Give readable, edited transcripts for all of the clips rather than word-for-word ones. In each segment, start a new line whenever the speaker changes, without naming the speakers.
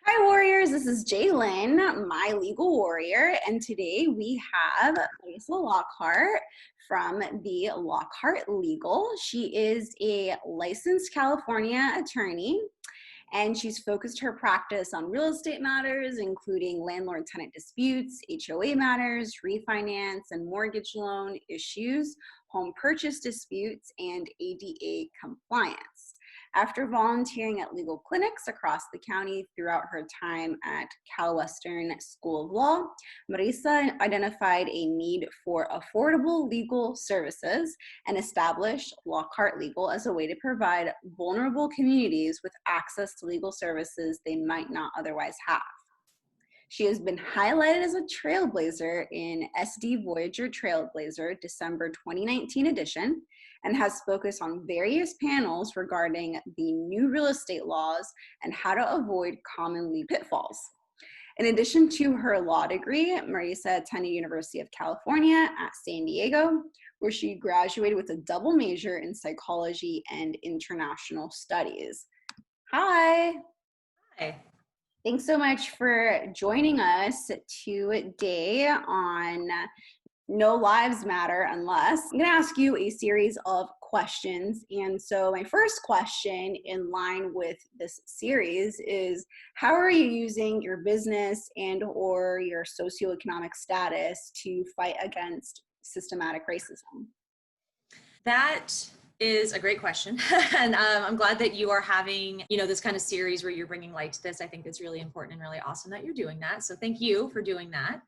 Hi, warriors. This is Jalen, my legal warrior, and today we have Lisa Lockhart from the Lockhart Legal. She is a licensed California attorney, and she's focused her practice on real estate matters, including landlord-tenant disputes, HOA matters, refinance and mortgage loan issues, home purchase disputes, and ADA compliance. After volunteering at legal clinics across the county throughout her time at Cal Western School of Law, Marisa identified a need for affordable legal services and established Lockhart Legal as a way to provide vulnerable communities with access to legal services they might not otherwise have. She has been highlighted as a trailblazer in SD Voyager Trailblazer December 2019 edition and has focused on various panels regarding the new real estate laws and how to avoid common pitfalls. In addition to her law degree, Marisa attended University of California at San Diego, where she graduated with a double major in psychology and international studies. Hi.
Hi.
Thanks so much for joining us today on No Lives Matter Unless. I'm going to ask you a series of questions. And so my first question in line with this series is, how are you using your business and or your socioeconomic status to fight against systematic racism?
That is a great question. And I'm glad that you are having, this kind of series where you're bringing light to this. I think it's really important and really awesome that you're doing that. So thank you for doing that.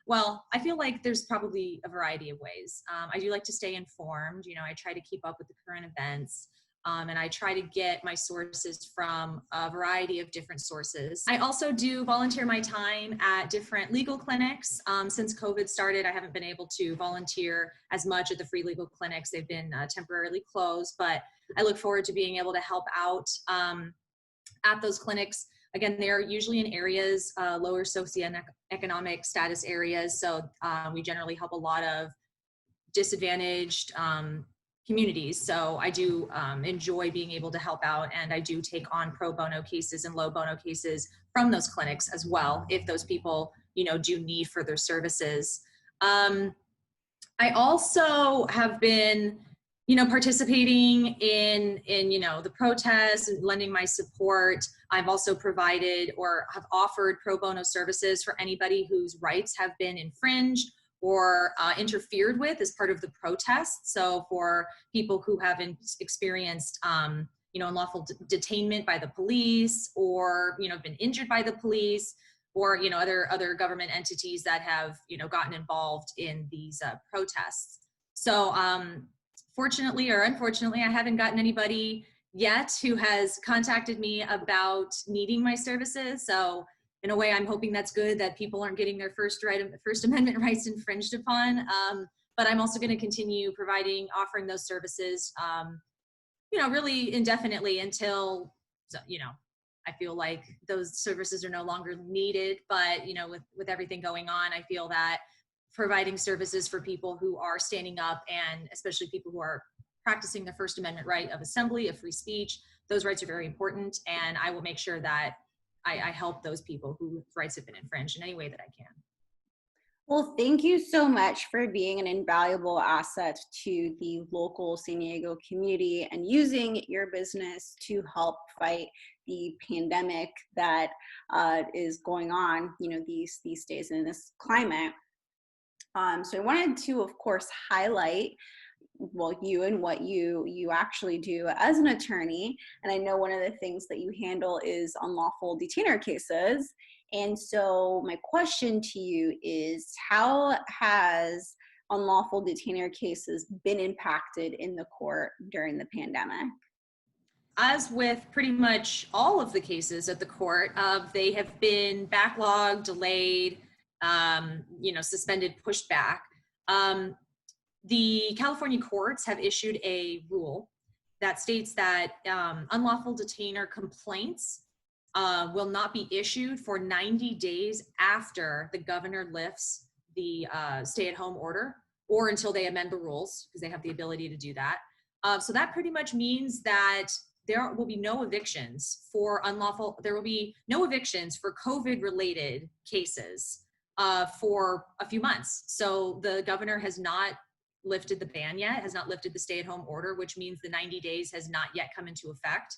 Well, I feel like there's probably a variety of ways. I do like to stay informed. I try to keep up with the current events. And I try to get my sources from a variety of different sources. I also do volunteer my time at different legal clinics. Since COVID started, I haven't been able to volunteer as much at the free legal clinics. They've been temporarily closed, but I look forward to being able to help out at those clinics. Again, they're usually in areas, lower socioeconomic status areas. So we generally help a lot of disadvantaged communities. So I do enjoy being able to help out, and I do take on pro bono cases and low bono cases from those clinics as well, if those people, do need further services. I also have been, participating in the protests and lending my support. I've also provided or have offered pro bono services for anybody whose rights have been infringed or interfered with as part of the protests. So for people who have experienced, unlawful detainment by the police, or been injured by the police, or other government entities that have gotten involved in these protests. So fortunately or unfortunately, I haven't gotten anybody yet who has contacted me about needing my services. So in a way, I'm hoping that's good, that people aren't getting their First Amendment rights infringed upon. But I'm also going to continue offering those services, really indefinitely until, I feel like those services are no longer needed. But, with everything going on, I feel that providing services for people who are standing up, and especially people who are practicing the First Amendment right of assembly, of free speech, those rights are very important. And I will make sure that I help those people whose rights have been infringed in any way that I can.
Well, thank you so much for being an invaluable asset to the local San Diego community and using your business to help fight the pandemic that is going on, these days in this climate. So I wanted to, of course, highlight you and what you actually do as an attorney. And I know one of the things that you handle is unlawful detainer cases. And so my question to you is, how has unlawful detainer cases been impacted in the court during the pandemic?
As with pretty much all of the cases at the court, they have been backlogged, delayed, suspended, pushed back. The California courts have issued a rule that states that unlawful detainer complaints will not be issued for 90 days after the governor lifts the stay-at-home order, or until they amend the rules, because they have the ability to do that. So that pretty much means that there will be no evictions for unlawful, there will be no evictions for COVID related cases for a few months. So the governor has not lifted the ban yet, has not lifted the stay-at-home order, which means the 90 days has not yet come into effect.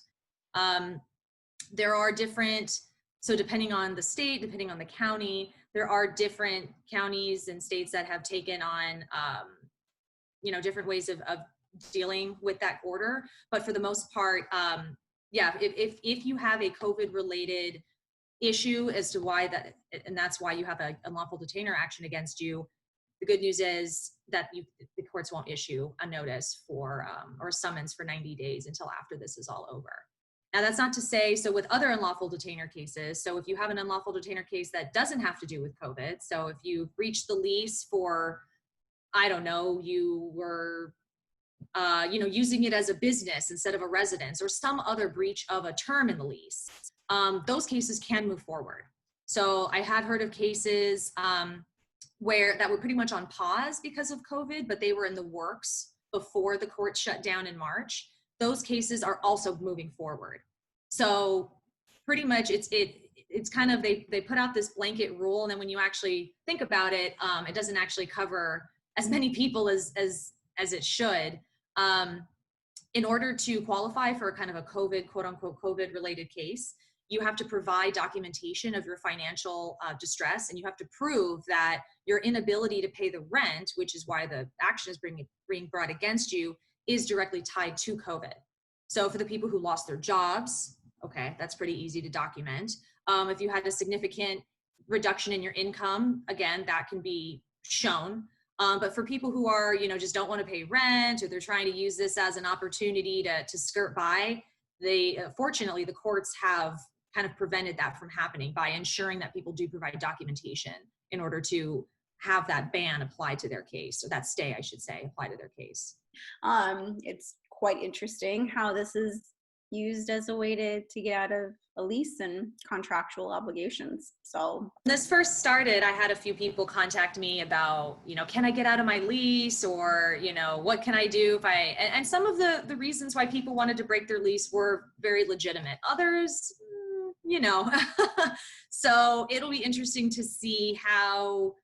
There are different, so depending on the state, depending on the county, there are different counties and states that have taken on, different ways of dealing with that order. But for the most part, if you have a COVID related issue as to why that, and that's why you have a unlawful detainer action against you, the good news is that the courts won't issue a notice for or a summons for 90 days until after this is all over. Now, that's not to say, so with other unlawful detainer cases, so if you have an unlawful detainer case that doesn't have to do with COVID, so if you breached the lease for, I don't know, you were using it as a business instead of a residence, or some other breach of a term in the lease, those cases can move forward. So I had heard of cases where that were pretty much on pause because of COVID, but they were in the works before the court shut down in March. Those cases are also moving forward. So pretty much it's kind of, they put out this blanket rule, and then when you actually think about it, it doesn't actually cover as many people as it should. In order to qualify for a kind of a COVID, quote unquote, COVID related case, you have to provide documentation of your financial distress, and you have to prove that your inability to pay the rent, which is why the action is being brought against you, is directly tied to COVID. So for the people who lost their jobs, okay, that's pretty easy to document. If you had a significant reduction in your income, again, that can be shown. But for people who are, just don't want to pay rent, or they're trying to use this as an opportunity to skirt by, fortunately, the courts have kind of prevented that from happening by ensuring that people do provide documentation in order to have that ban applied to their case, or that stay, I should say, applied to their case.
It's quite interesting how this is used as a way to get out of a lease and contractual obligations. So
when this first started, I had a few people contact me about, can I get out of my lease, or, what can I do if and some of the reasons why people wanted to break their lease were very legitimate. Others, so it'll be interesting to see how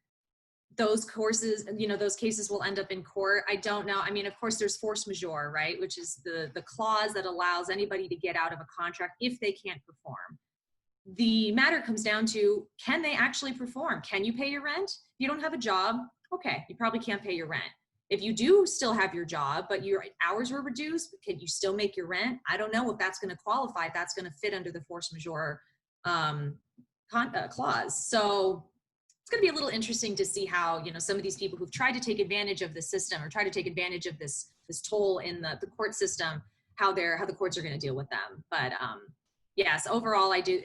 those those cases will end up in court. I don't know. I mean, of course, there's force majeure, right? Which is the clause that allows anybody to get out of a contract if they can't perform. The matter comes down to, can they actually perform? Can you pay your rent? If you don't have a job, okay, you probably can't pay your rent. If you do still have your job, but your hours were reduced, can you still make your rent? I don't know if that's going to qualify, if that's going to fit under the force majeure clause. So it's going to be a little interesting to see how, some of these people who've tried to take advantage of the system, or try to take advantage of this toll in the court system, how the courts are going to deal with them. But yes, overall, I do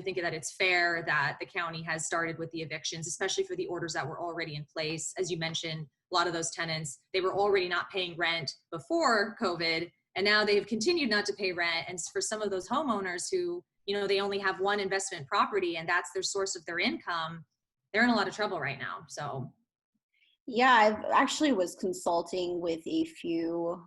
think that it's fair that the county has started with the evictions, especially for the orders that were already in place. As you mentioned, a lot of those tenants, they were already not paying rent before COVID, and now they've continued not to pay rent. And for some of those homeowners who, they only have one investment property and that's their source of their income, they're in a lot of trouble right now. So
yeah, I actually was consulting with a few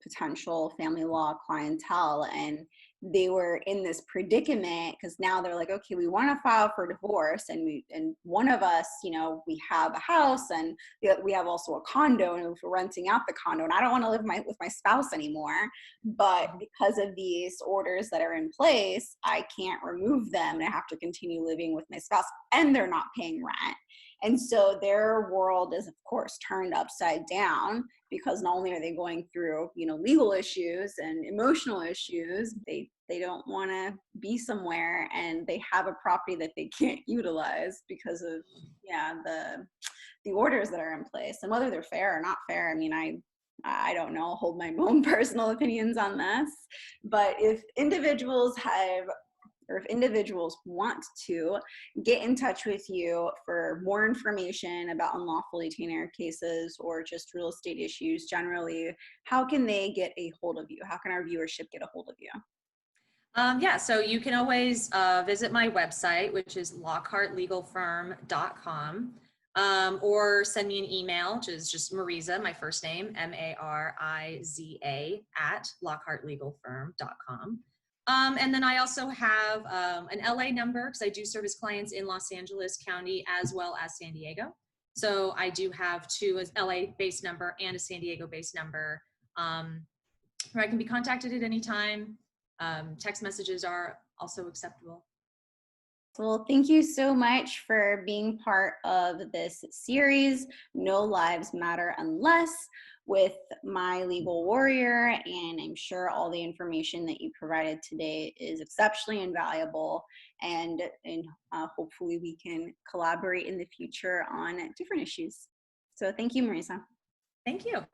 potential family law clientele, and they were in this predicament because now they're like, okay, we want to file for divorce, and one of us, we have a house, and we have also a condo, and we're renting out the condo, and I don't want to live with my spouse anymore, but because of these orders that are in place, I can't remove them, and I have to continue living with my spouse, and they're not paying rent. And so their world is, of course, turned upside down, because not only are they going through, legal issues and emotional issues, they don't want to be somewhere and they have a property that they can't utilize because of, the orders that are in place. And whether they're fair or not fair, I mean, I don't know, hold my own personal opinions on this. But if individuals want to get in touch with you for more information about unlawful detainer cases or just real estate issues generally, how can they get a hold of you? How can our viewership get a hold of you?
So you can always visit my website, which is lockhartlegalfirm.com. or send me an email, which is just Mariza, my first name, Mariza at lockhartlegalfirm.com. And then I also have an LA number because I do service clients in Los Angeles County as well as San Diego. So I do have two LA based number and a San Diego based number, where I can be contacted at any time. Text messages are also acceptable.
Well, thank you so much for being part of this series, No Lives Matter Unless, with my legal warrior. And I'm sure all the information that you provided today is exceptionally invaluable. And hopefully we can collaborate in the future on different issues. So thank you, Marisa.
Thank you.